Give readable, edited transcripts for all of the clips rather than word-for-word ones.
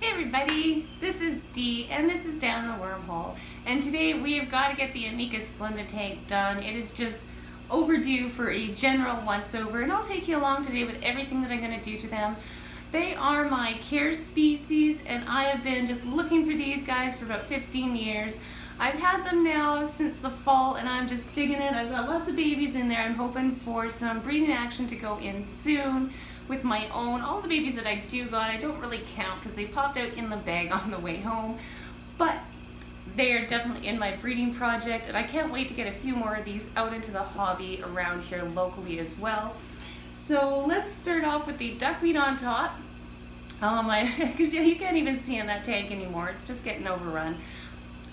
Hey everybody, this is Dee and this is Down the Wormhole, and today we have got to get the Ameca Splendid tank done. It is just overdue for a general once over, and I'll take you along today with everything that I'm going to do to them. They are my care species, and I have been just looking for these guys for about 15 years. I've had them now since the fall, and I'm just digging it. I've got lots of babies in there. I'm hoping for some breeding action to go in soon with my own. All the babies that I do got, I don't really count because they popped out in the bag on the way home, but they are definitely in my breeding project, and I can't wait to get a few more of these out into the hobby around here locally as well. So let's start off with the duckweed on top. Because you can't even see in that tank anymore, it's just getting overrun.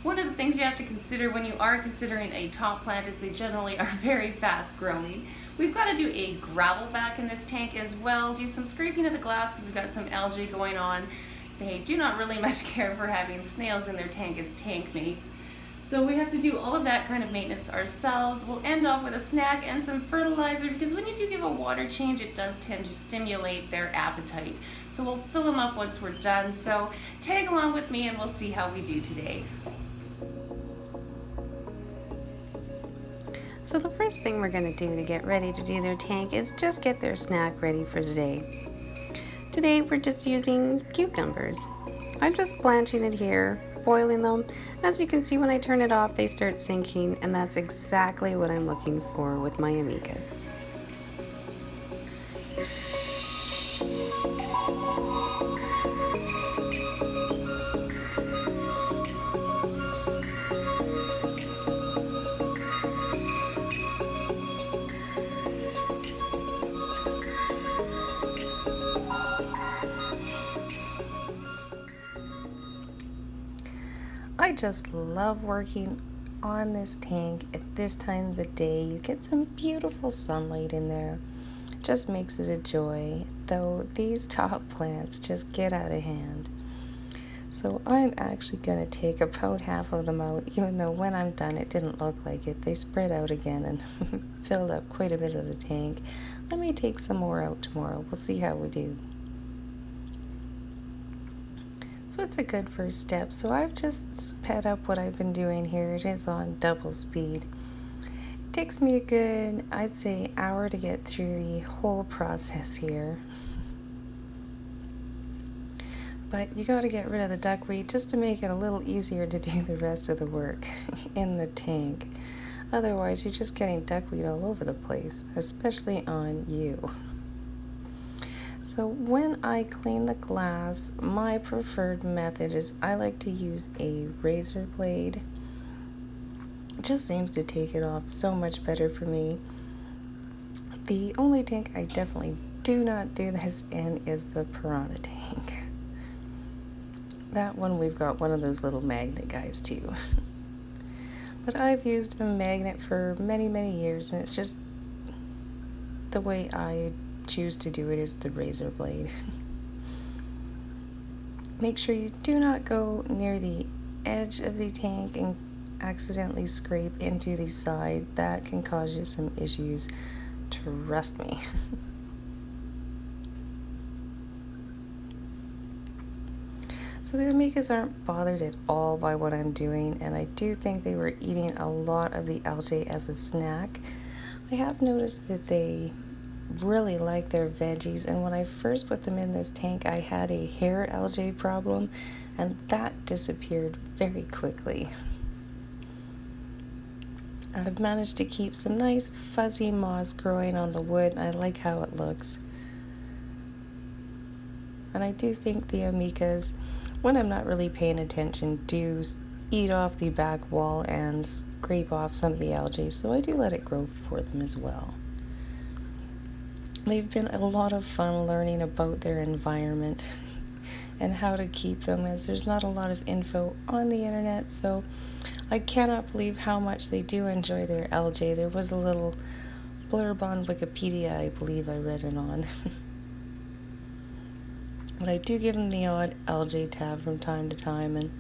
One of the things you have to consider when you are considering a top plant is they generally are very fast growing. We've got to do a gravel vac in this tank as well, do some scraping of the glass because we've got some algae going on. They do not really much care for having snails in their tank as tank mates. So we have to do all of that kind of maintenance ourselves. We'll end off with a snack and some fertilizer because when you do give a water change, it does tend to stimulate their appetite. So we'll fill them up once we're done. So tag along with me and we'll see how we do today. So the first thing we're going to do to get ready to do their tank is just get their snack ready for today. Today we're just using cucumbers. I'm just blanching it here, boiling them. As you can see, when I turn it off, they start sinking, and that's exactly what I'm looking for with my Amecas. I just love working on this tank at this time of the day. You get some beautiful sunlight in there. It just makes it a joy, though these top plants just get out of hand. So I'm actually going to take about half of them out, even though when I'm done it didn't look like it. They spread out again and filled up quite a bit of the tank. I may take some more out tomorrow. We'll see how we do. So it's a good first step. So I've just sped up what I've been doing here. It is on double speed. It takes me a good, I'd say, hour to get through the whole process here. But you got to get rid of the duckweed just to make it a little easier to do the rest of the work in the tank. Otherwise, you're just getting duckweed all over the place, especially on you. So when I clean the glass, my preferred method is I like to use a razor blade. It just seems to take it off so much better for me. The only tank I definitely do not do this in is the piranha tank. That one we've got one of those little magnet guys too. But I've used a magnet for many, many years, and it's just the way I choose to do it is the razor blade. Make sure you do not go near the edge of the tank and accidentally scrape into the side. That can cause you some issues, trust me. So the Amecas aren't bothered at all by what I'm doing, and I do think they were eating a lot of the algae as a snack. I have noticed that they really like their veggies, and when I first put them in this tank I had a hair algae problem, and that disappeared very quickly. I've managed to keep some nice fuzzy moss growing on the wood, and I like how it looks. And I do think the Amecas, when I'm not really paying attention, do eat off the back wall and scrape off some of the algae, so I do let it grow for them as well. They've been a lot of fun learning about their environment and how to keep them, as there's not a lot of info on the internet, so I cannot believe how much they do enjoy their algae. There was a little blurb on Wikipedia, I believe I read it on. But I do give them the odd algae tab from time to time, and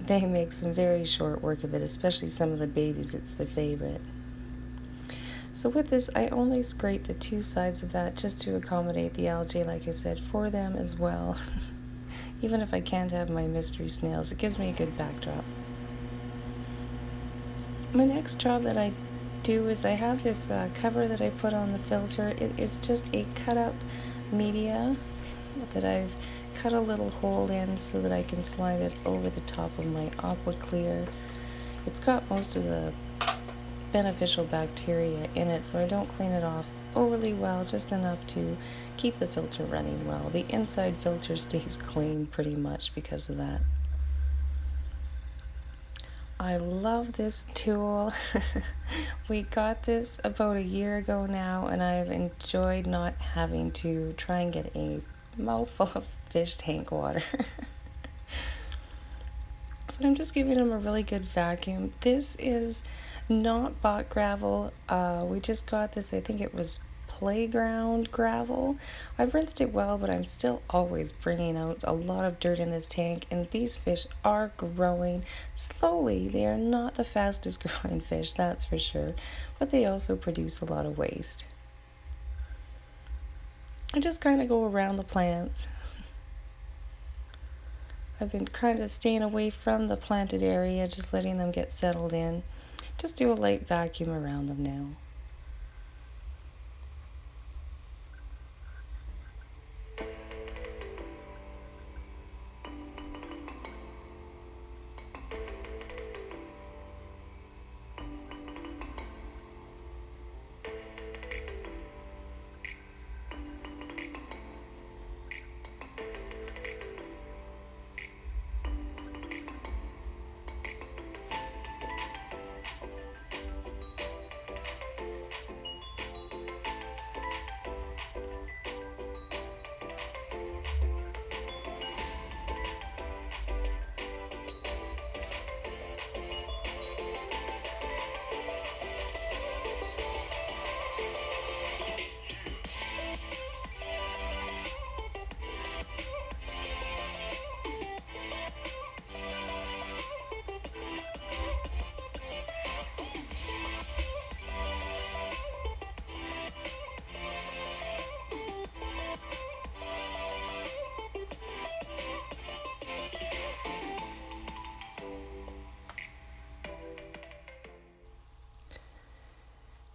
they make some very short work of it, especially some of the babies. It's their favorite. So with this, I only scrape the two sides of that just to accommodate the algae, like I said, for them as well. Even if I can't have my mystery snails, it gives me a good backdrop. My next job that I do is I have this cover that I put on the filter. It is just a cut up media that I've cut a little hole in so that I can slide it over the top of my aqua clear. It's got most of the beneficial bacteria in it, so I don't clean it off overly well, just enough to keep the filter running well. The inside filter stays clean pretty much because of that. I love this tool. We got this about a year ago now, and I've enjoyed not having to try and get a mouthful of fish tank water. So I'm just giving them a really good vacuum. This is not bot gravel. We just got this, I think it was playground gravel. I've rinsed it well, but I'm still always bringing out a lot of dirt in this tank, and these fish are growing slowly. They are not the fastest growing fish, that's for sure, but they also produce a lot of waste. I just kind of go around the plants. I've been kind of staying away from the planted area, just letting them get settled in. Just do a light vacuum around them now.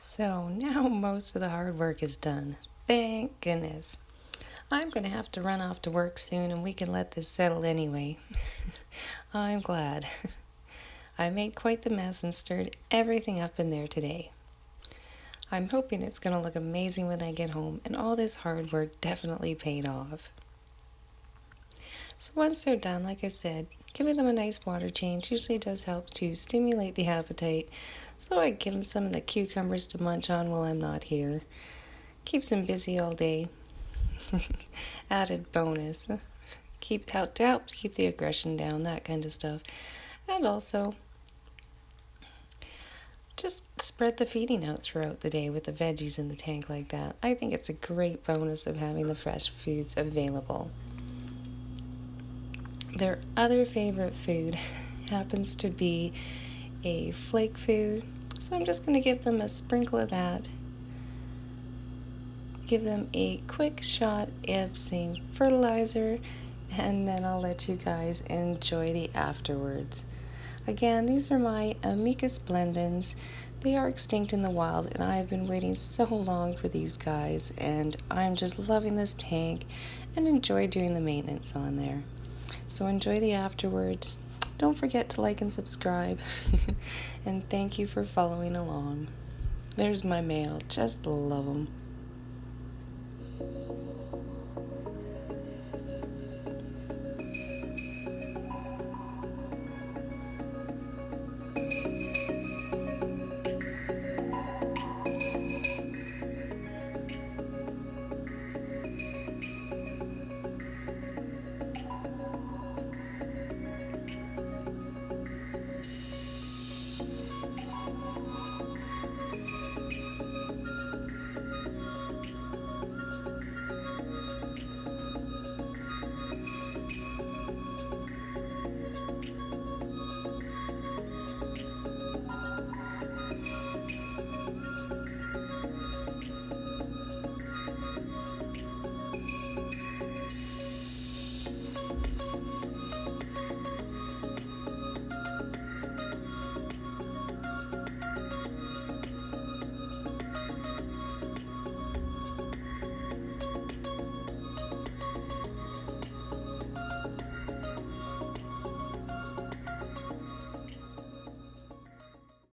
So now most of the hard work is done. Thank goodness. I'm going to have to run off to work soon, and we can let this settle anyway. I'm glad. I made quite the mess and stirred everything up in there today. I'm hoping it's going to look amazing when I get home, and all this hard work definitely paid off. So once they're done, like I said, giving them a nice water change usually does help to stimulate the appetite. So I give them some of the cucumbers to munch on while I'm not here. Keeps them busy all day. Added bonus. To help keep the aggression down, that kind of stuff. And also, just spread the feeding out throughout the day with the veggies in the tank like that. I think it's a great bonus of having the fresh foods available. Their other favorite food happens to be a flake food, so I'm just going to give them a sprinkle of that. Give them a quick shot of some fertilizer, and then I'll let you guys enjoy the afterwards. Again, these are my Ameca splendens. They are extinct in the wild, and I have been waiting so long for these guys, and I'm just loving this tank and enjoy doing the maintenance on there. So enjoy the afterwards. Don't forget to like and subscribe. And thank you for following along. There's my male. Just love them.